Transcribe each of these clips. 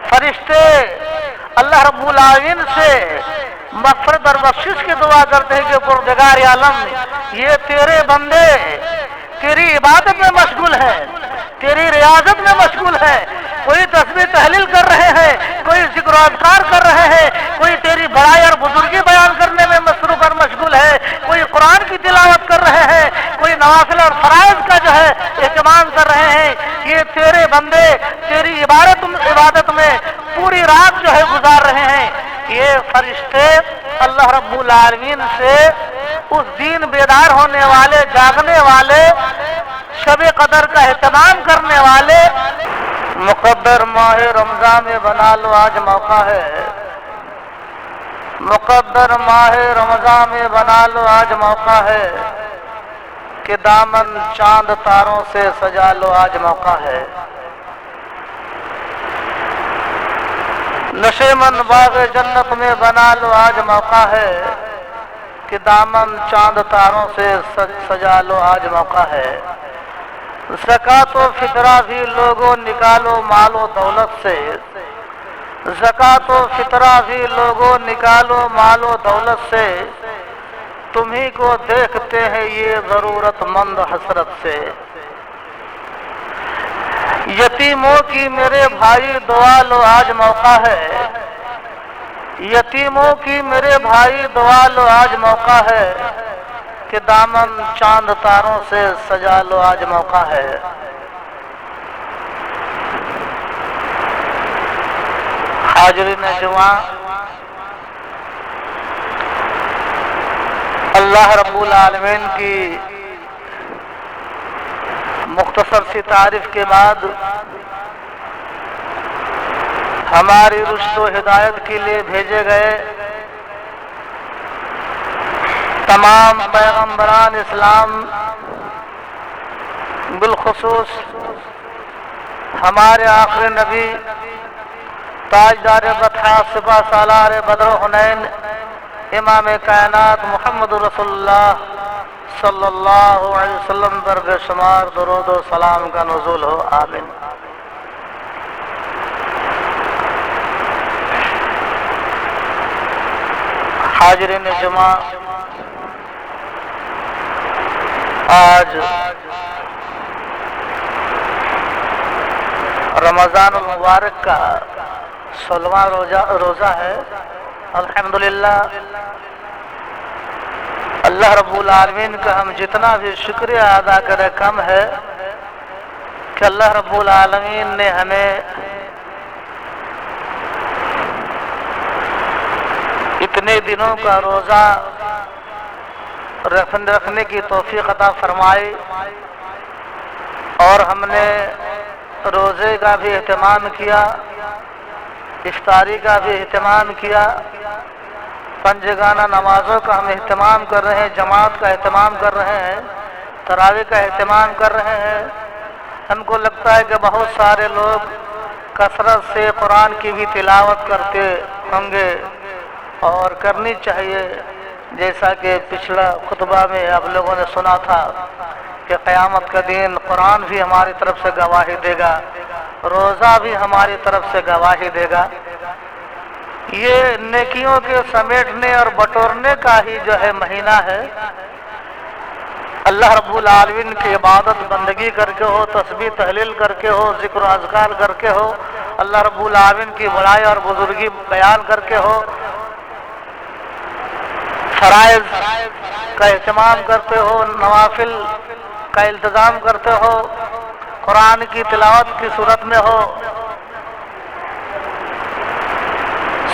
فرشتے اللہ رب العالمین سے مغفرت اور بخشش کی دعا کرتے ہیں کہ پروردگار عالم یہ تیرے بندے تیری عبادت میں مشغول ہیں، تیری ریاضت میں مشغول ہے، کوئی تسبیح تحلیل کر رہے ہیں، کوئی ذکر و اذکار کر رہے ہیں، کوئی تیری بڑائی اور بزرگی بیان کرنے میں مصروف اور مشغول ہے، کوئی قرآن کی تلاوت کر رہے ہیں، کوئی نوافل اور فرائض کا جو ہے اہتمام کر رہے ہیں۔ یہ تیرے بندے تیری عبادت میں پوری رات جو ہے گزار رہے ہیں۔ یہ فرشتے اللہ رب العالمین سے اس دن بیدار ہونے والے، جاگنے والے، شب قدر کا اہتمام کرنے والے، مقدر ماہ رمضان میں بنا لو آج موقع ہے، مقدر ماہ رمضان میں بنا لو آج موقع ہے، کہ دامن چاند تاروں سے سجا لو آج موقع ہے، نشے من باغ جنت میں بنا لو آج موقع ہے، کہ دامن چاند تاروں سے سجا لو آج موقع ہے، زکوٰۃ و فطرہ بھی لوگوں نکالو مال و دولت سے، زکوٰۃ و فطرہ بھی لوگوں نکالو مال و دولت سے، تمہیں کو دیکھتے ہیں یہ ضرورت مند حسرت سے، یتیموں کی میرے بھائی دعا لو آج موقع ہے، یتیموں کی میرے بھائی دعا لو آج موقع ہے، کہ دامن چاند تاروں سے سجا لو آج موقع ہے، حاضرین جمعہ، اللہ رب العالمین کی مختصر سی تعریف کے بعد ہماری رشد و ہدایت کے لیے بھیجے گئے تمام پیغمبران اسلام، بالخصوص ہمارے آخری نبی تاجدار بطحہ سپہ سالار بدر و حنین امام کائنات محمد رسول اللہ صلی اللہ علیہ وسلم پر بے شمار درود و سلام کا نزول ہو، آمین۔ حاضرین جمعہ، آج رمضان المبارک کا 16واں روزہ ہے۔ الحمدللہ اللہ رب العالمین کا ہم جتنا بھی شکریہ ادا کریں کم ہے کہ اللہ رب العالمین نے ہمیں اتنے دنوں کا روزہ رکھنے کی توفیق عطا فرمائی، اور ہم نے روزے کا بھی اہتمام کیا، افطاری کا بھی اہتمام کیا، پنجگانہ نمازوں کا ہم اہتمام کر رہے ہیں، جماعت کا اہتمام کر رہے ہیں، تراویح کا اہتمام کر رہے ہیں۔ ہم کو لگتا ہے کہ بہت سارے لوگ کثرت سے قرآن کی بھی تلاوت کرتے ہوں گے، اور کرنی چاہیے، جیسا کہ پچھلا خطبہ میں آپ لوگوں نے سنا تھا کہ قیامت کا دن قرآن بھی ہماری طرف سے گواہی دے گا، روزہ بھی ہماری طرف سے گواہی دے گا۔ یہ نیکیوں کے سمیٹنے اور بٹورنے کا ہی جو ہے مہینہ ہے۔ اللہ رب العالمین کی عبادت بندگی کر کے ہو، تسبیح تحلیل کر کے ہو، ذکر و اذکار کر کے ہو، اللہ رب العالمین کی بڑائی اور بزرگی بیان کر کے ہو، فرائض کا اہتمام کرتے ہو، نوافل کا التزام کرتے ہو، قرآن کی تلاوت کی صورت میں ہو،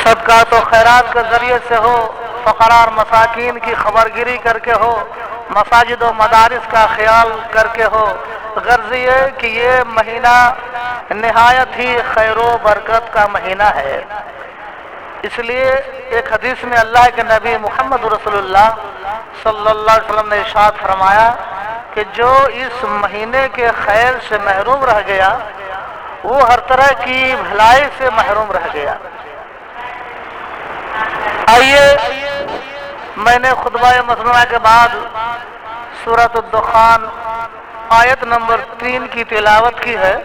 صدقات و خیرات کے ذریعے سے ہو، فقراء اور مساکین کی خبرگیری کر کے ہو، مساجد و مدارس کا خیال کر کے ہو۔ غرض یہ کہ یہ مہینہ نہایت ہی خیر و برکت کا مہینہ ہے۔ اس لیے ایک حدیث میں اللہ کے نبی محمد رسول اللہ صلی اللہ علیہ وسلم نے ارشاد فرمایا کہ جو اس مہینے کے خیر سے محروم رہ گیا وہ ہر طرح کی بھلائی سے محروم رہ گیا۔ آئیے میں نے خطبہ مسنونہ کے بعد سورۃ الدخان آیت نمبر 3 کی تلاوت کی ہے،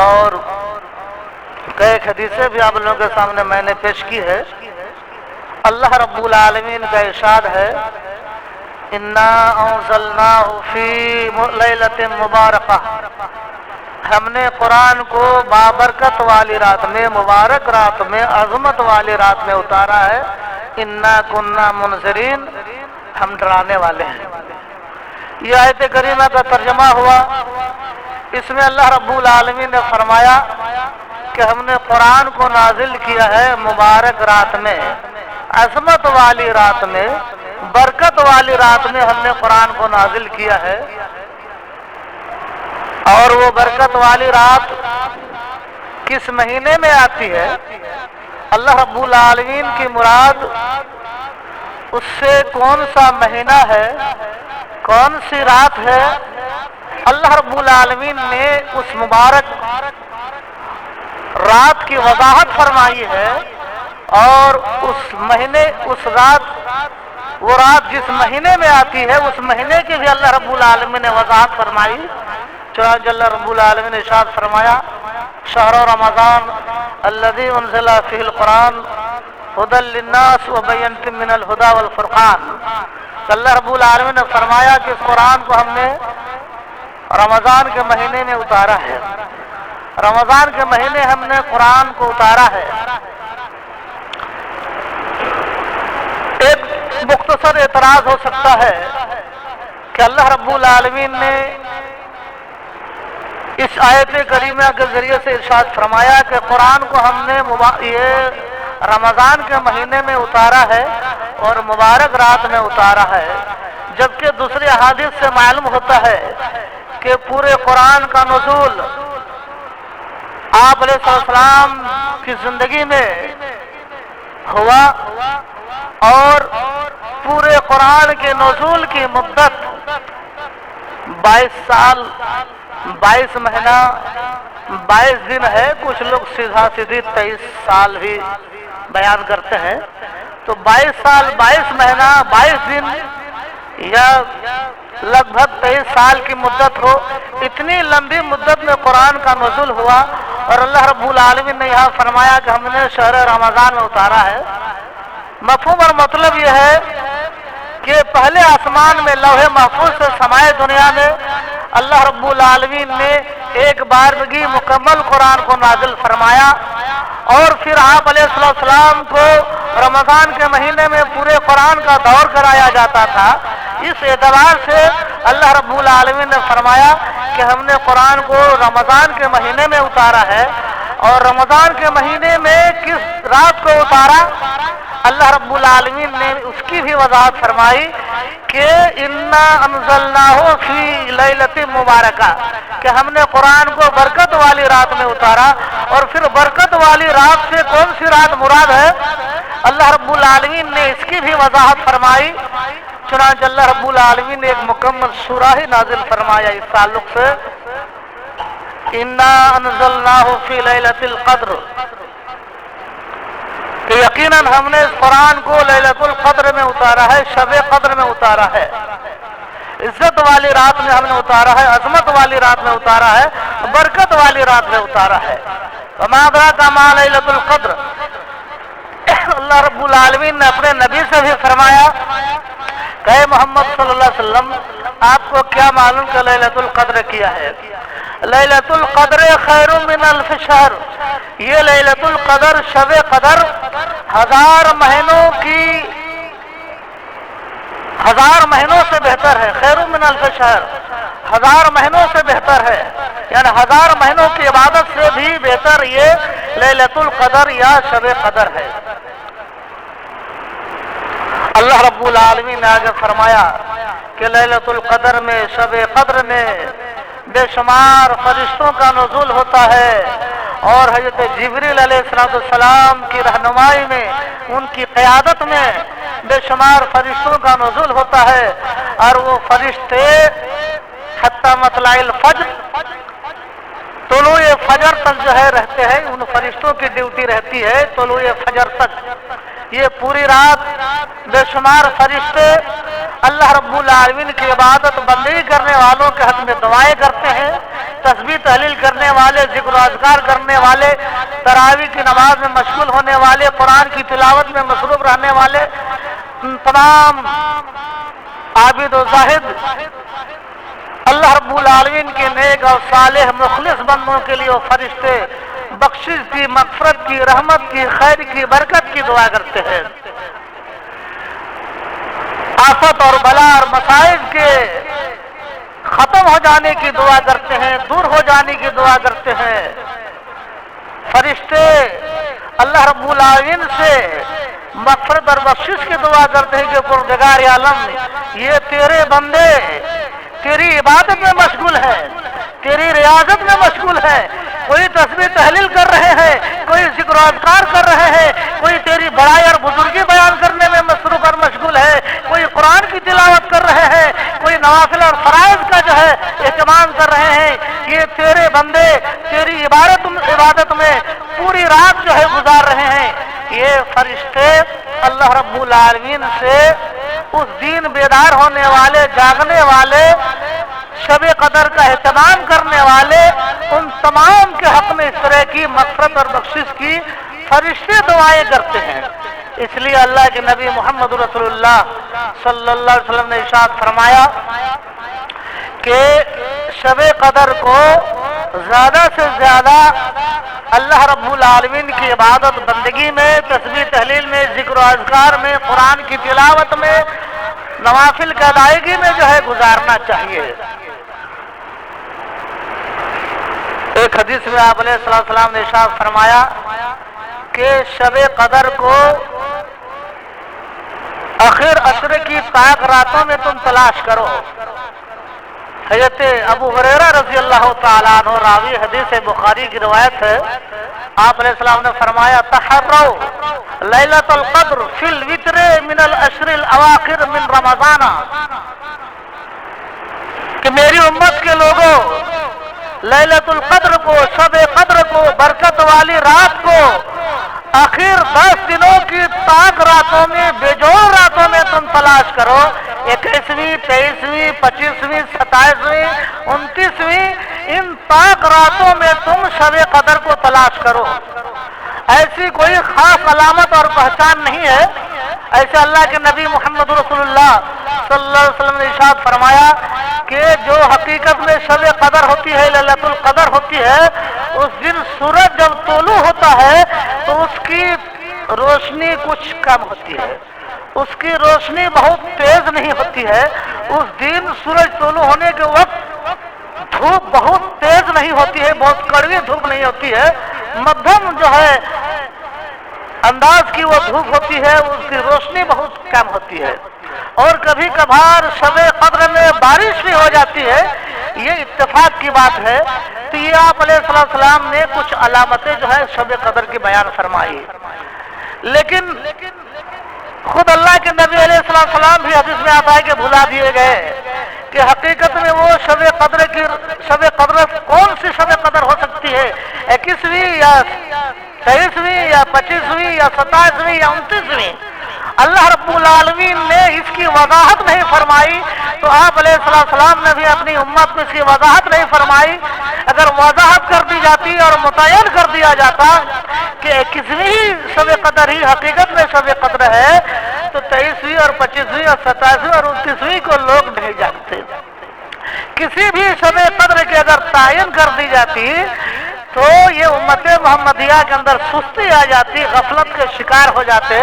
اور کئی حدیثیں بھی آپ لوگوں کے سامنے میں نے پیش کی ہے۔ اللہ رب العالمین کا ارشاد ہے انا انزلناہ فی لیلۃ مبارکہ، ہم نے قرآن کو بابرکت والی رات میں، مبارک رات میں، عظمت والی رات میں اتارا ہے۔ انا کنا منذرین، ہم ڈرانے والے ہیں۔ یہ آیت کریمہ کا ترجمہ ہوا، اس میں اللہ رب العالمین نے فرمایا کہ ہم نے قرآن کو نازل کیا ہے مبارک رات میں، عظمت والی رات میں، برکت والی رات میں ہم نے قرآن کو نازل کیا ہے۔ اور وہ برکت والی رات کس مہینے میں آتی ہے؟ اللہ رب العالمین کی مراد اس سے کون سا مہینہ ہے، کون سی رات ہے؟ اللہ رب العالمین نے اس مبارک رات کی وضاحت فرمائی ہے، اور اس مہینے، اس رات، وہ رات جس مہینے میں آتی ہے اس مہینے کی بھی اللہ رب العالمین نے وضاحت فرمائی۔ چنانچہ اللہ رب العالمین نے ارشاد فرمایا شہر رمضان الذی انزل فیہ القرآن ھدی للناس وبینۃ من الھدی والفرقان۔ اللہ رب العالمین نے فرمایا کہ اس قرآن کو ہم نے رمضان کے مہینے میں اتارا ہے، رمضان کے مہینے ہم نے قرآن کو اتارا ہے۔ ایک مختصر اعتراض ہو سکتا ہے کہ اللہ رب العالمین نے اس آیت کریمہ کے ذریعے سے ارشاد فرمایا کہ قرآن کو ہم نے یہ رمضان کے مہینے میں اتارا ہے اور مبارک رات میں اتارا ہے، جبکہ دوسری احادیث سے معلوم ہوتا ہے کہ پورے قرآن کا نزول آپ علیہ السلام کی زندگی میں ہوا، اور پورے قرآن کے نزول کی مدت 22 سال 22 مہینہ 22 دن ہے، کچھ لوگ سیدھا سیدھی 23 سال بھی بیان کرتے ہیں۔ تو 22 سال 22 مہینہ 22 دن یا لگ بھگ 23 سال کی مدت ہو، اتنی لمبی مدت میں قرآن کا نزول ہوا، اور اللہ رب العالمین نے یہاں فرمایا کہ ہم نے شہر رمضان میں اتارا ہے۔ مفہوم اور مطلب یہ ہے کہ پہلے آسمان میں لوح محفوظ سے سمائے دنیا میں اللہ رب العالمین نے ایک بارگی مکمل قرآن کو نازل فرمایا، اور پھر آپ علیہ السلام کو رمضان کے مہینے میں پورے قرآن کا دور کرایا جاتا تھا۔ اس اعتبار سے اللہ رب العالمین نے فرمایا کہ ہم نے قرآن کو رمضان کے مہینے میں اتارا ہے۔ اور رمضان کے مہینے میں کس رات کو اتارا؟ اللہ رب العالمین نے اس کی بھی وضاحت فرمائی کہ انا انزلناہ فی لیلۃ مبارکہ، کہ ہم نے قرآن کو برکت والی رات میں اتارا۔ اور پھر برکت والی رات سے کون سی رات مراد ہے؟ اللہ رب العالمین نے اس کی بھی وضاحت فرمائی۔ چنانچہ اللہ رب العالمین نے ایک مکمل سورہ ہی نازل فرمایا اس تعلق سے، انا انزلناہ فی لیلۃ القدر، کہ یقیناً ہم نے اس قرآن کو لیلۃ القدر میں اتارا ہے، شب قدر میں اتارا ہے، عزت والی رات میں ہم نے اتارا ہے، عظمت والی رات میں اتارا ہے، برکت والی رات میں اتارا ہے۔ وما ادراک ما لیلۃ القدر، اللہ رب العالمین نے اپنے نبی سے بھی فرمایا کہ اے محمد صلی اللہ علیہ وسلم، آپ کو کیا معلوم کہ لیلۃ القدر کیا ہے؟ لیلۃ القدر خیر من الف شہر، یہ لیلۃ القدر، شب قدر، 1000 مہینوں سے بہتر ہے۔ خیر من الف شہر، 1000 مہینوں سے بہتر ہے، یعنی 1000 مہینوں کی عبادت سے بھی بہتر یہ لیلۃ القدر یا شب قدر ہے۔ اللہ رب العالمین نے آگے فرمایا کہ لیلۃ القدر میں، شب قدر میں بے شمار فرشتوں کا نزول ہوتا ہے، اور حضرت جبریل علیہ السلام کی رہنمائی میں، ان کی قیادت میں بے شمار فرشتوں کا نزول ہوتا ہے، اور وہ فرشتے حتی مطلع الفجر، طلوع فجر تک جو ہے رہتے ہیں۔ ان فرشتوں کی ڈیوٹی رہتی ہے طلوع فجر تک۔ یہ پوری رات بے شمار فرشتے اللہ رب العالمین کی عبادت بندگی کرنے والوں کے حق میں دعائیں کرتے ہیں تسبیح تحلیل کرنے والے، ذکر و اذکار کرنے والے، تراویح کی نماز میں مشغول ہونے والے، قرآن کی تلاوت میں مصروف رہنے والے تمام عابد و زاہد اللہ رب العالمین کے نیک اور صالح مخلص بندوں کے لیے وہ فرشتے بخشش کی، مغفرت کی، رحمت کی، خیر کی، برکت کی دعا کرتے ہیں، آفت اور بلا اور مصائب کے ختم ہو جانے کی دعا کرتے ہیں، دور ہو جانے کی دعا کرتے ہیں۔ فرشتے اللہ رب العالمین سے مغفرت اور بخشش کی دعا کرتے ہیں کہ پروردگار عالم یہ تیرے بندے تیری عبادت میں مشغول ہے، تیری ریاضت میں مشغول ہے، کوئی تسبیح تحلیل کر رہے ہیں، کوئی ذکر و اذکار کر رہے ہیں، کوئی تیری بڑائی اور بزرگی بیان کرنے میں مصروف اور مشغول ہے، کوئی قرآن کی تلاوت کر رہے ہیں، کوئی نوافل اور فرائض کا جو ہے اہتمام کر رہے ہیں۔ یہ تیرے بندے تیری عبادت میں پوری رات جو ہے گزار رہے ہیں۔ یہ فرشتے اللہ رب العالمین سے اس دین بیدار ہونے والے، جاگنے والے، شب قدر کا اہتمام کرنے والے ان تمام کے حق میں اس طرح کی مغفرت اور بخشش کی فرشتے دعائیں کرتے ہیں۔ اس لیے اللہ کے نبی محمد رسول اللہ صلی اللہ علیہ وسلم نے ارشاد فرمایا کہ شب قدر کو زیادہ سے زیادہ اللہ رب العالمین کی عبادت بندگی میں، تسبیح تحلیل میں، ذکر و اذکار میں، قرآن کی تلاوت میں، نوافل کی ادائیگی میں جو ہے گزارنا چاہیے۔ ایک حدیث میں آپ علیہ السلام نے ارشاد فرمایا کہ شب قدر کو آخر عشر کی پاک راتوں میں تم تلاش کرو۔ حضرت ابو ہریرہ رضی اللہ تعالیٰ عنہ راوی حدیث بخاری کی روایت ہے، آپ علیہ السلام نے فرمایا تحروا لیلۃ القدر فی الوتر من العشر الاواخر من رمضان، کہ میری امت کے لوگوں لیلۃ القدر کو، شب قدر کو، برکت والی رات کو آخر 10 دنوں کی پاک راتوں میں، بیجوڑ راتوں میں تم تلاش کرو۔ 21ویں، 23ویں، 25ویں، 27ویں، 29ویں ان پاک راتوں میں تم شب قدر کو تلاش کرو۔ ایسی کوئی خاص علامت اور پہچان نہیں ہے۔ ایسے اللہ کے نبی محمد رسول اللہ صلی اللہ علیہ وسلم نے ارشاد فرمایا کہ جو حقیقت میں شب قدر ہوتی ہے، لیلۃ القدر ہوتی ہے، اس دن سورج جب طلوع ہوتا ہے تو اس کی روشنی کچھ کم ہوتی ہے، اس کی روشنی بہت تیز نہیں ہوتی ہے۔ اس دن سورج طلوع ہونے کے وقت دھوپ بہت تیز نہیں ہوتی ہے، بہت کڑوی دھوپ نہیں ہوتی ہے، مدھم جو ہے انداز کی وہ دھوپ ہوتی ہے، اس کی روشنی بہت کم ہوتی ہے۔ اور کبھی کبھار شب قدر میں بارش بھی ہو جاتی ہے، یہ اتفاق کی بات ہے۔ تو یہ آپ علیہ السلام نے کچھ علامتیں جو ہے شب قدر کی بیان فرمائی، لیکن خود اللہ کے نبی علیہ السلام بھی حدیث میں آتا ہے کہ بھلا دیے گئے کہ حقیقت میں وہ شب قدر کون سی شب قدر ہو سکتی ہے، 21ویں یا 23ویں یا 25ویں یا 27ویں یا 29ویں، اللہ رب العالمین نے اس کی وضاحت نہیں فرمائی۔ تو آپ علیہ السلام نے بھی اپنی امت کو اس کی وضاحت نہیں فرمائی۔ اگر وضاحت کر دی جاتی اور متعین کر دیا جاتا کہ 21ویں شب قدر ہی حقیقت میں شب قدر ہے، تو 23ویں اور 25ویں اور 27ویں اور 29ویں کو لوگ نہیں جانتے۔ کسی بھی شب قدر کی اگر تعین کر دی جاتی تو یہ امت محمدیہ کے اندر سستی آ جاتی، غفلت کے شکار ہو جاتے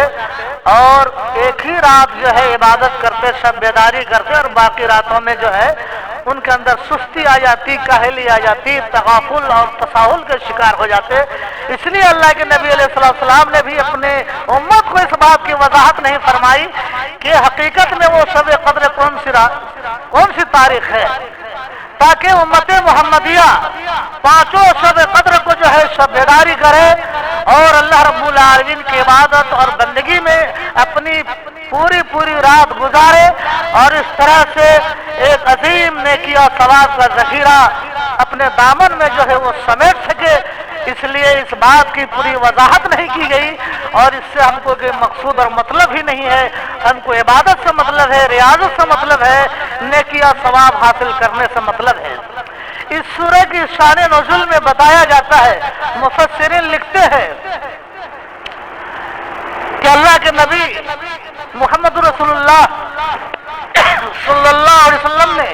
اور ایک ہی رات جو ہے عبادت کرتے، شب بیداری کرتے، اور باقی راتوں میں جو ہے ان کے اندر سستی آ جاتی، کاہلی آ جاتی، تغافل اور تساہل کے شکار ہو جاتے۔ اس لیے اللہ کے نبی علیہ السلام نے بھی اپنے امت کو اس بات کی وضاحت نہیں فرمائی کہ حقیقت میں وہ شب قدر کون سی تاریخ ہے، تاکہ امت محمدیہ پانچوں شب قدر کو جو ہے شب بیداری کرے اور اللہ رب العالمین کی عبادت اور بندگی میں اپنی پوری رات گزارے، اور اس طرح سے ایک عظیم نیکی اور ثواب کا ذخیرہ اپنے دامن میں جو ہے وہ سمیٹ سکے۔ اس لیے اس بات کی پوری وضاحت نہیں کی گئی، اور اس سے ہم کو کوئی مقصود اور مطلب ہی نہیں ہے۔ ہم کو عبادت سے مطلب ہے، ریاضت سے مطلب ہے، نیکی اور ثواب حاصل کرنے سے مطلب ہے۔ اس سورہ کی شان نزول میں بتایا جاتا ہے، مفسرین لکھتے ہیں کہ اللہ کے نبی محمد رسول اللہ صلی اللہ علیہ وسلم نے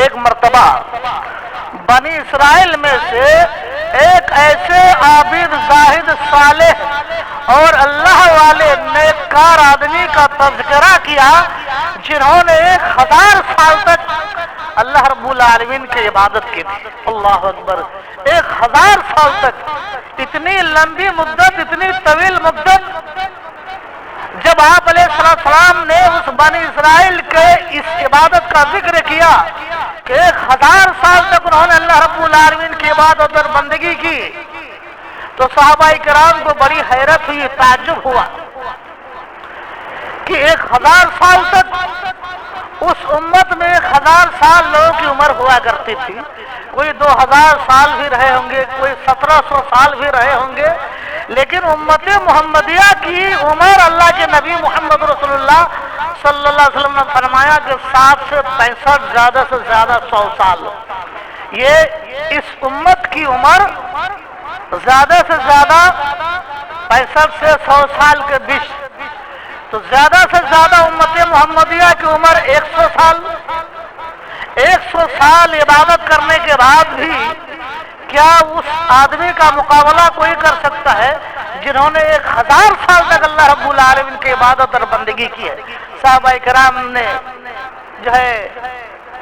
ایک مرتبہ بنی اسرائیل میں سے ایک ایسے عابد زاہد صالح اور اللہ والے نیککار آدمی کا تذکرہ کیا جنہوں نے 1000 سال تک اللہ رب العالمین کی عبادت کی تھی۔ اللہ اکبر، 1000 سال تک، اتنی لمبی مدت، اتنی طویل مدت۔ جب آپ علیہ السلام نے اس بنی اسرائیل کے اس عبادت کا ذکر کیا کہ 1000 سال تک انہوں نے اللہ رب العالمین کی عبادت اور بندگی کی، تو صحابہ کرام کو بڑی حیرت ہوئی، تعجب ہوا کہ 1000 سال تک اس امت میں 1000 سال لوگوں کی عمر ہوا کرتی تھی، کوئی 2000 سال بھی رہے ہوں گے، کوئی 1700 سال بھی رہے ہوں گے، لیکن امت محمدیہ کی عمر اللہ کے نبی محمد رسول اللہ صلی اللہ علیہ وسلم نے فرمایا کہ 60 سے 65، زیادہ سے زیادہ 100 سال۔ یہ اس امت کی عمر زیادہ سے زیادہ 65 سے 100 سال کے بیچ، تو زیادہ سے زیادہ امت محمدیہ کی عمر 100 سال۔ 100 سال عبادت کرنے کے بعد بھی کیا اس آدمی کا مقابلہ کوئی کر سکتا ہے جنہوں نے 1000 سال تک اللہ رب العالمین کی عبادت اور بندگی کی ہے؟ صحابہ کرام نے جو ہے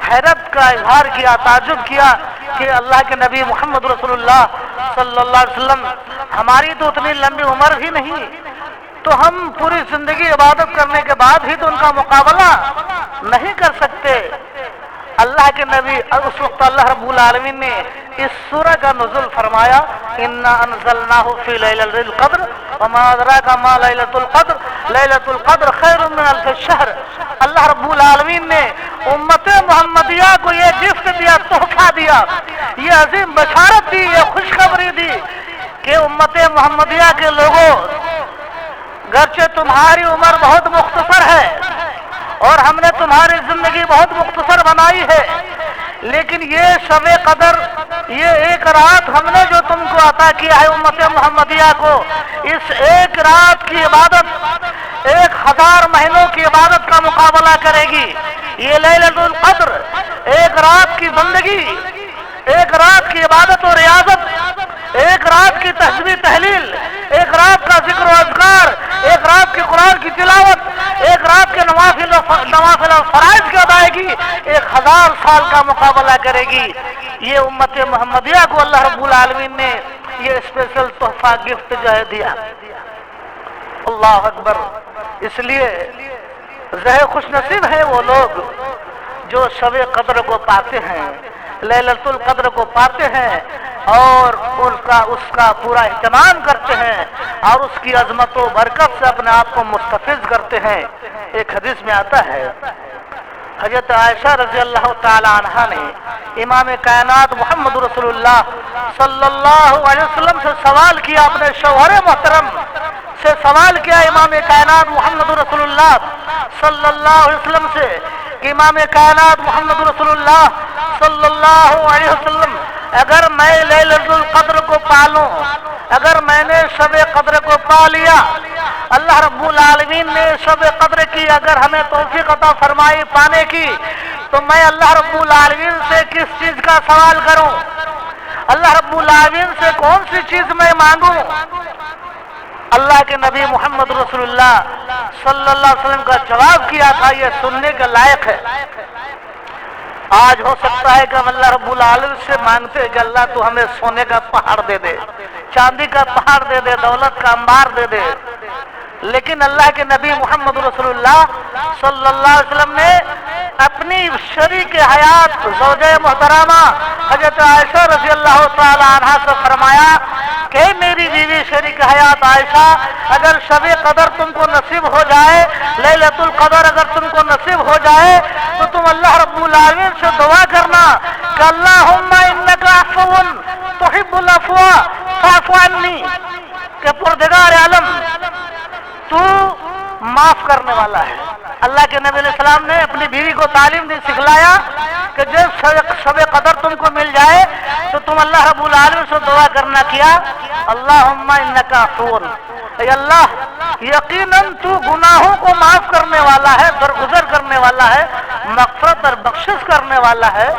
حیرت کا اظہار کیا، تعجب کیا کہ اللہ کے نبی محمد رسول اللہ صلی اللہ علیہ وسلم، ہماری تو اتنی لمبی عمر بھی نہیں، تو ہم پوری زندگی عبادت کرنے کے بعد ہی تو ان کا مقابلہ نہیں کر سکتے۔ اللہ کے نبی اس وقت اللہ رب العالمین نے اس سورہ کا نزول فرمایا، انا انزلناہ فی لیلۃ القدر وما ادراک ما لیلۃ القدر لیلۃ القدر خیر من الف شہر۔ اللہ رب العالمین نے امت محمدیہ کو یہ گفٹ دیا، تحفہ دیا، یہ عظیم بشارت دی، یہ خوشخبری دی کہ امت محمدیہ کے لوگوں، گرچہ تمہاری عمر بہت مختصر ہے اور ہم نے تمہاری زندگی بہت مختصر بنائی ہے، لیکن یہ شب قدر، یہ ایک رات ہم نے جو تم کو عطا کیا ہے امت محمدیہ کو، اس ایک رات کی عبادت 1000 مہینوں کی عبادت کا مقابلہ کرے گی۔ یہ لیلۃ القدر، ایک رات کی بندگی، ایک رات کی عبادت و ریاضت، ایک رات کی تسبیح تحلیل، ایک رات کا ذکر و اذکار، ایک رات کی قرآن کی تلاوت، ایک رات کے نوافل اور فرائض کی ادائیگی 1000 سال کا مقابلہ کرے گی۔ یہ امت محمدیہ کو اللہ رب العالمین نے یہ اسپیشل تحفہ گفٹ جو ہے دیا۔ اللہ اکبر۔ اس لیے زہر خوش نصیب ہے وہ لوگ جو شب قدر کو پاتے ہیں، لیلۃ القدر کو پاتے ہیں اور اس کا پورا اہتمام کرتے ہیں اور اس کی عظمت و برکت سے اپنے آپ کو مستفیض کرتے ہیں۔ ایک حدیث میں آتا ہے، حضرت عائشہ رضی اللہ تعالی عنہا نے امام کائنات محمد رسول اللہ صلی اللہ علیہ وسلم سے سوال کیا، اپنے شوہر محترم سے سوال کیا امام کائنات محمد رسول اللہ صلی اللہ علیہ وسلم سے کہ امام کائنات محمد رسول اللہ صلی اللہ علیہ وسلم، اگر میں لیلۃ القدر کو پالوں، اگر میں نے شب قدر کو پا لیا، اللہ رب العالمین نے شب قدر کی اگر ہمیں توفیق عطا فرمائی پانے کی، تو میں اللہ رب العالمین سے کس چیز کا سوال کروں؟ اللہ رب العالمین سے کون سی چیز میں مانگوں؟ اللہ کے نبی محمد رسول اللہ صلی اللہ علیہ وسلم کا جواب کیا تھا، یہ سننے کے لائق ہے۔ آج ہو سکتا ہے کہ ہم اللہ رب العالمین سے مانگتے کہ اللہ تو ہمیں سونے کا پہاڑ دے دے، چاندی کا پہاڑ دے دے، دولت کا انبار دے دے، لیکن اللہ کے نبی محمد رسول اللہ صلی اللہ علیہ وسلم نے اپنی شریک حیات زوجہ محترمہ حضرت عائشہ رضی اللہ تعالی عنہا سے فرمایا کہ میری بیوی شریک حیات عائشہ، اگر شب قدر تم کو نصیب ہو جائے، لیلۃ القدر اگر تم کو نصیب ہو جائے، تو تم اللہ رب العالمین سے دعا کرنا کہ اللہم انک عفو تحب العفو فاعف عنی، کہ پروردگار عالم تو معاف کرنے والا ہے۔ اللہ کے نبی علیہ السلام نے اپنے اپنی بیوی کو تعلیم دی سکھلایا کہ جب شب قدر تم کو مل جائے تو تم اللہ رب العالمین سے دعا کرنا کیا اللہم انکا عفو، اے اللہ یقیناً تو گناہوں کو معاف کرنے والا ہے، درگزر کرنے والا ہے، مغفرت اور بخشش کرنے والا ہے۔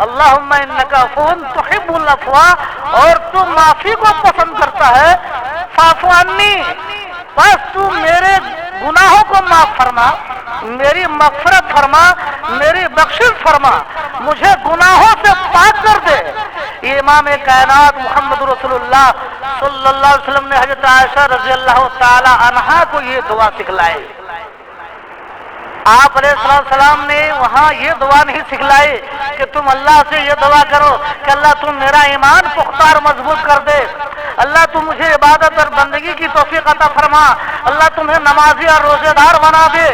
اللہم انکا عفو تحب العفو، اور تو معافی کو پسند کرتا ہے، فاعف عنی، بس تو میرے گناہوں کو معاف فرما، میری مغفرت فرما، میری بخشش فرما، مجھے گناہوں سے پاک کر دے۔ یہ امام کائنات محمد رسول اللہ صلی اللہ علیہ وسلم نے حضرت عائشہ رضی اللہ تعالی عنہا کو یہ دعا سکھلائی۔ آپ علیہ السلام نے وہاں یہ دعا نہیں سکھلائی کہ تم اللہ سے یہ دعا کرو کہ اللہ تم میرا ایمان پختہ اور مضبوط کر دے، اللہ تم مجھے عبادت اور بندگی کی توفیق عطا فرما، اللہ تمہیں نمازی اور روزے دار بنا دے۔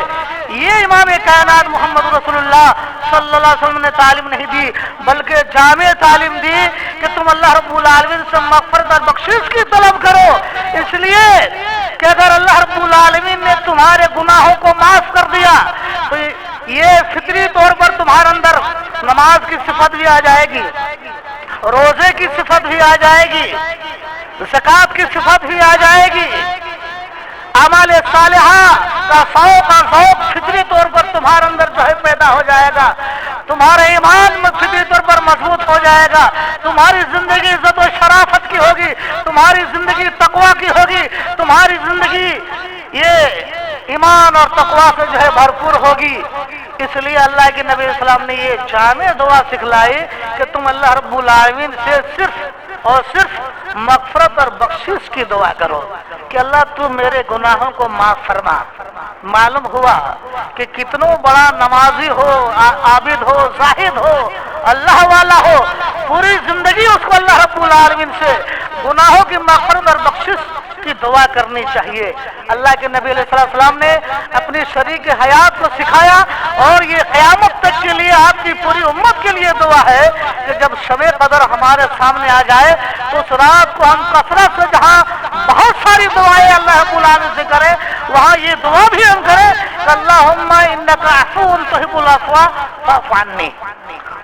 یہ امام کائنات محمد رسول اللہ صلی اللہ علیہ وسلم نے تعلیم نہیں دی، بلکہ جامع تعلیم دی کہ تم اللہ رب العالمین سے مغفرت اور بخشش کی طلب کرو، اس لیے کہ اگر اللہ رب العالمین نے تمہارے گناہوں کو معاف کر دیا تو یہ فطری طور پر تمہارے اندر نماز کی صفت بھی آ جائے گی، روزے کی صفت بھی آ جائے گی، زکوٰۃ کی صفت بھی آ جائے گی، اعمال صالحہ کا ذوق فطری طور پر تمہارے اندر جو ہے پیدا ہو جائے گا، تمہارا ایمان فطری طور پر مضبوط ہو جائے گا، تمہاری زندگی عزت و شرافت کی ہوگی، تمہاری زندگی تقویٰ کی ہوگی، تمہاری زندگی یہ ایمان اور تقویٰ سے جو ہے بھرپور ہوگی۔ اس لیے اللہ کے نبی علیہ السلام نے یہ جامع دعا سکھلائی کہ تم اللہ رب العالمین سے صرف اور صرف مغفرت اور بخشش کی دعا کرو کہ اللہ تو میرے گناہوں کو معاف فرما۔ معلوم ہوا کہ کتنوں بڑا نمازی ہو، عابد ہو، زاہد ہو، اللہ والا ہو، پوری زندگی اس کو اللہ رب العالمین سے گناہوں کی مغفرت اور بخشش کی دعا کرنی چاہیے۔ اللہ کے نبی علیہ السلام نے اپنی شریک حیات کو سکھایا، اور یہ قیامت تک کے لیے آپ کی پوری امت کے لیے دعا ہے کہ جب شب قدر ہمارے سامنے آ جائے تو اس رات کو ہم کثرت سے جہاں بہت ساری دعائیں اللہ رب العالمین سے کریں، وہاں یہ دعا بھی ہم کریں کہ اللہم انکا عفو تحب العفو فاعف عنی،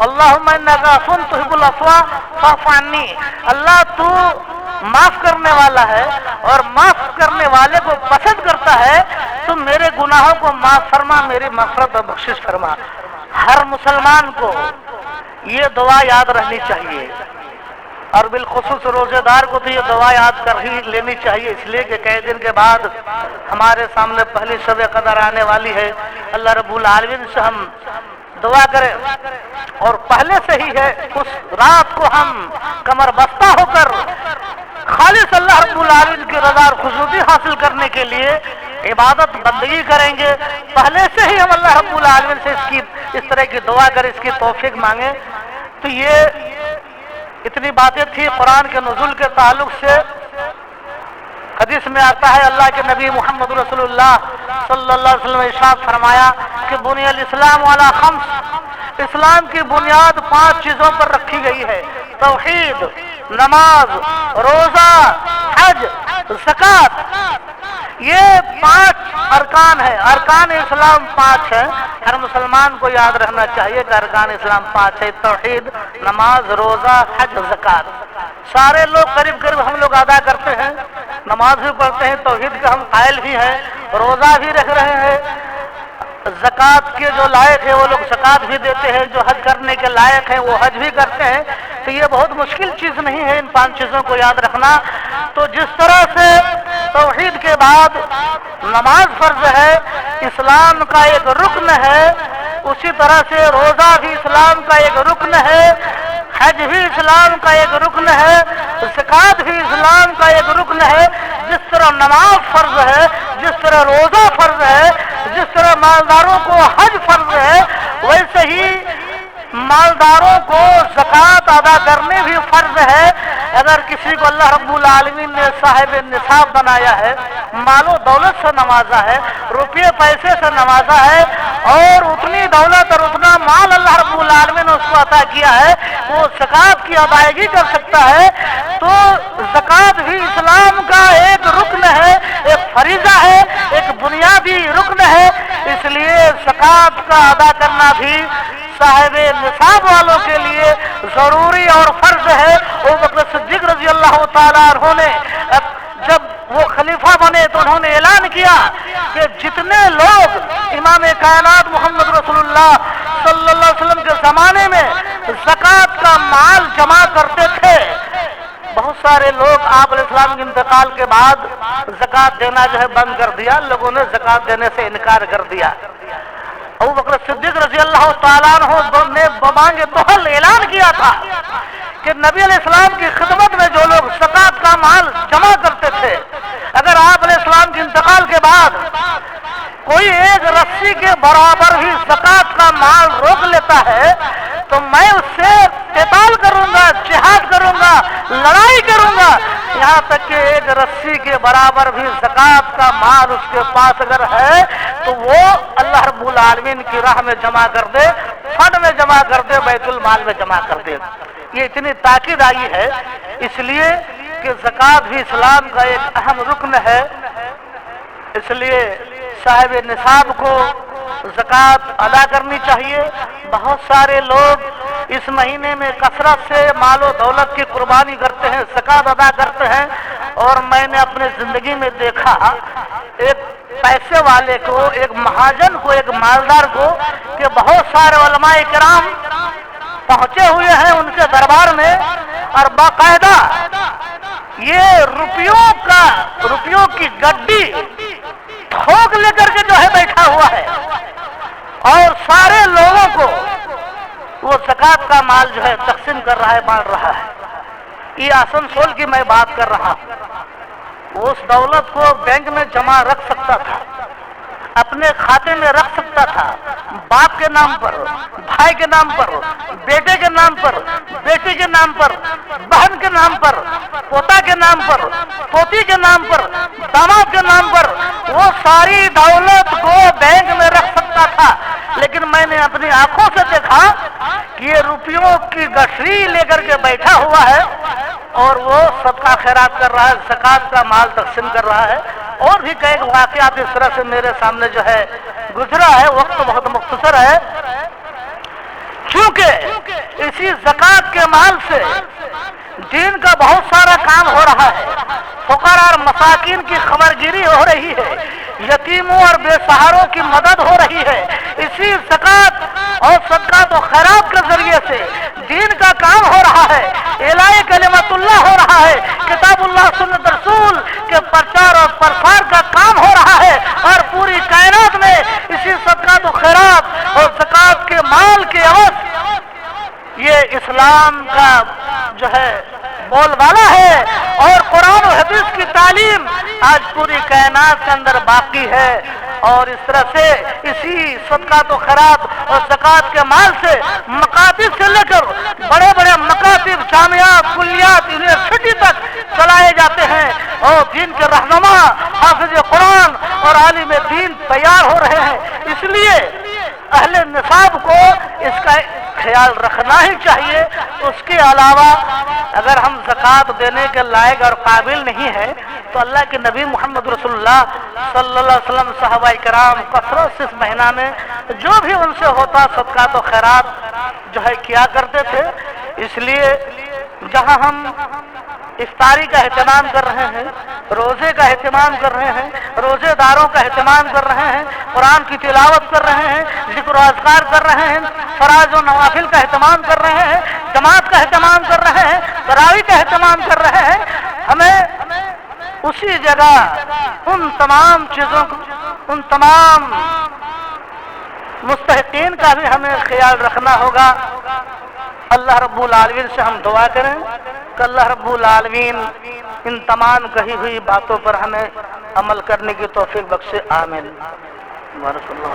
اللہم انکا عفو تحب العفو فاعف عنی، اللہ تو معاف کرنے والا ہے اور معاف کرنے والے کو پسند کرتا ہے، تم میرے گناہوں کو معاف فرما، میری مغفرت اور بخشش فرما۔ ہر مسلمان کو یہ دعا یاد رہنی چاہیے، اور بالخصوص روزے دار کو تو یہ دعا یاد کر ہی لینی چاہیے، اس لیے کہ کئی دن کے بعد ہمارے سامنے پہلی شب قدر آنے والی ہے۔ اللہ رب العالمین سے ہم دعا کریں، اور پہلے سے ہی ہے اس رات کو ہم کمر بستہ ہو کر خالص اللہ رب العالمین کی رضا اور خوشنودی حاصل کرنے کے لیے عبادت بندگی کریں گے۔ پہلے سے ہی ہم اللہ رب العالمین سے اس طرح کی دعا کریں، اس کی توفیق مانگیں۔ تو یہ اتنی باتیں تھی قرآن کے نزول کے تعلق سے۔ حدیث میں آتا ہے اللہ کے نبی محمد رسول اللہ صلی اللہ علیہ وسلم نے ارشاد فرمایا کہ بنی الاسلام علی خمس، اسلام کی بنیاد 5 چیزوں پر رکھی گئی ہے: توحید، نماز، روزہ، حج، زکوٰۃ۔ یہ 5 ارکان ہیں، ارکان اسلام 5 ہیں۔ ہر مسلمان کو یاد رہنا چاہیے کہ ارکان اسلام 5 ہے: توحید، نماز، روزہ، حج، زکوٰۃ۔ سارے لوگ قریب ہم لوگ ادا کرتے ہیں، نماز بھی پڑھتے ہیں، توحید کے ہم قائل بھی ہیں، روزہ بھی رکھ رہے ہیں، زکوٰۃ کے جو لائق ہے وہ لوگ زکوٰۃ بھی دیتے ہیں، جو حج کرنے کے لائق ہیں وہ حج بھی کرتے ہیں۔ تو یہ بہت مشکل چیز نہیں ہے ان 5 چیزوں کو یاد رکھنا۔ تو جس طرح سے توحید کے بعد نماز فرض ہے، اسلام کا ایک رکن ہے، اسی طرح سے روزہ بھی اسلام کا ایک رکن ہے، حج بھی اسلام کا ایک رکن ہے، زکوٰۃ بھی اسلام کا ایک رکن ہے۔ جس طرح نماز فرض ہے، جس طرح روزہ فرض ہے، جس طرح مالداروں کو حج فرض ہے، ویسے ہی مالداروں کو زکوٰۃ ادا کرنے بھی فرض ہے۔ اگر کسی کو اللہ رب العالمین نے صاحب نصاب بنایا ہے، مال و دولت سے نوازا ہے، روپے پیسے سے نوازا ہے، اور اتنی دولت اور اتنا مال اللہ رب العالمین نے اس کو عطا کیا ہے، وہ زکوٰۃ کی ادائیگی کر سکتا ہے۔ تو زکوٰۃ بھی اسلام کا ایک رکن ہے، ایک فریضہ ہے، ایک بنیادی رکن ہے۔ اس لیے زکات کا ادا کرنا بھی صاحب نصاب والوں کے لیے ضروری اور فرض ہے۔ ابو بکر صدیق رضی اللہ تعالیٰ عنہ نے جب وہ خلیفہ بنے تو انہوں نے اعلان کیا کہ جتنے لوگ امام کائنات محمد رسول اللہ صلی اللہ علیہ وسلم کے زمانے میں زکات کا مال جمع کرتے تھے، بہت سارے لوگ آپ علیہ السلام کے انتقال کے بعد زکات دینا جو ہے بند کر دیا، لوگوں نے زکات دینے سے انکار کر دیا۔ ابو بکر صدیق رضی اللہ تعالیٰ عنہ نے بمانگ توحل اعلان کیا تھا کہ نبی علیہ السلام کی خدمت میں جو لوگ زکات کا مال جمع کرتے تھے، اگر آپ علیہ السلام کے انتقال کے بعد کوئی ایک رسی کے برابر بھی زکات کا مال روک لیتا ہے تو میں اس سے قتال کروں گا، جہاد کروں گا، لڑائی کروں گا، یہاں تک کہ ایک رسی کے برابر بھی زکات کا مال اس کے پاس اگر ہے تو وہ اللہ رب العالمین کی راہ میں جمع کر دے، فنڈ میں جمع کر دے، بیت المال میں جمع کر دے۔ یہ اتنی تاکید آئی ہے اس لیے کہ زکات بھی اسلام کا ایک اہم رکن ہے، اس لیے صاحب نصاب کو زکات ادا کرنی چاہیے۔ بہت سارے لوگ اس مہینے میں کثرت سے مال و دولت کی قربانی کرتے ہیں، زکات ادا کرتے ہیں، اور میں نے اپنے زندگی میں دیکھا ایک پیسے والے کو، ایک مہاجن کو، ایک مالدار کو کہ بہت سارے علماء کرام پہنچے ہوئے ہیں ان کے دربار میں، اور باقاعدہ یہ روپیوں کی گڈی تھوک لے کر کے جو ہے بیٹھا ہوا ہے، اور سارے لوگوں کو وہ زکات کا مال جو ہے تقسیم کر رہا ہے، بانٹ رہا ہے۔ یہ آسنسول کی میں بات کر رہا ہوں، اس دولت کو بینک میں جمع رکھ سکتا تھا، اپنے کھاتے میں رکھ سکتا تھا، باپ کے نام پر، بھائی کے نام پر، بیٹے کے نام پر، بیٹی کے نام پر، بہن کے نام پر، پوتا کے نام پر، پوتی کے نام پر، داماد کے نام پر، وہ ساری دولت کو بینک میں رکھ سکتا تھا، لیکن میں نے اپنی آنکھوں سے دیکھا کہ یہ روپیوں کی گٹھری لے کر کے بیٹھا ہوا ہے اور وہ صدقہ خیرات کر رہا ہے، زکات کا مال تقسیم کر رہا ہے۔ اور بھی کئی واقعات اس طرح سے میرے سامنے جو ہے گزرا ہے، وقت بہت مختصر ہے، چونکہ اسی زکات کے مال سے دین کا بہت سارا کام ہو رہا ہے، فقراء اور مساکین کی خبرگیری ہو رہی ہے، یتیموں اور بے سہاروں کی مدد ہو رہی ہے، اسی زکات اور صدقات و خیرات کے ذریعے سے دین کا کام ہو رہا ہے، اعلاء کلمت اللہ ہو رہا ہے، کتاب اللہ سنت رسول کے پرچار اور پرسار کا کام ہو رہا ہے، اور پوری کائنات میں اسی صدقات و خیرات اور زکات کے مال کے عوض یہ اسلام کا جو ہے بول بالا ہے، اور قرآن و حدیث کی تعلیم آج پوری کائنات کے اندر باقی ہے۔ اور اس طرح سے اسی صدقات و خیرات اور زکات کے مال سے مکاتب سے لے کر بڑے بڑے مکاتب، جامعات، کلیات، یونیورسٹی تک چلائے جاتے ہیں، اور دین کے رہنما، حافظ قرآن اور عالم دین تیار ہو رہے ہیں۔ اس لیے اہل نصاب کو اس کا خیال رکھنا ہی چاہیے۔ اس کے علاوہ اگر ہم زکات دینے کے لائق اور قابل نہیں ہیں تو اللہ کے نبی محمد رسول اللہ صلی اللہ علیہ وسلم، صحابہ کرام کثرت سے اس مہینہ میں جو بھی ان سے ہوتا صدقات و خیرات جو ہے کیا کرتے تھے۔ اس لیے جہاں ہم افطاری کا اہتمام کر رہے ہیں، روزے کا اہتمام کر رہے ہیں، روزے داروں کا اہتمام کر رہے ہیں، قرآن کی تلاوت کر رہے ہیں، ذکر و اذکار کر رہے ہیں، فرائض و نوافل کا اہتمام کر رہے ہیں، جماعت کا اہتمام کر رہے ہیں، تراویح کا اہتمام کر رہے ہیں، ہمیں اسی جگہ ان تمام چیزوں کو، ان تمام مستحقین کا بھی ہمیں خیال رکھنا ہوگا۔ اللہ رب العالمین سے ہم دعا کریں کہ اللہ رب العالمین ان تمام کہی ہوئی باتوں پر ہمیں عمل کرنے کی توفیق بخشے، آمین۔ بارک اللہ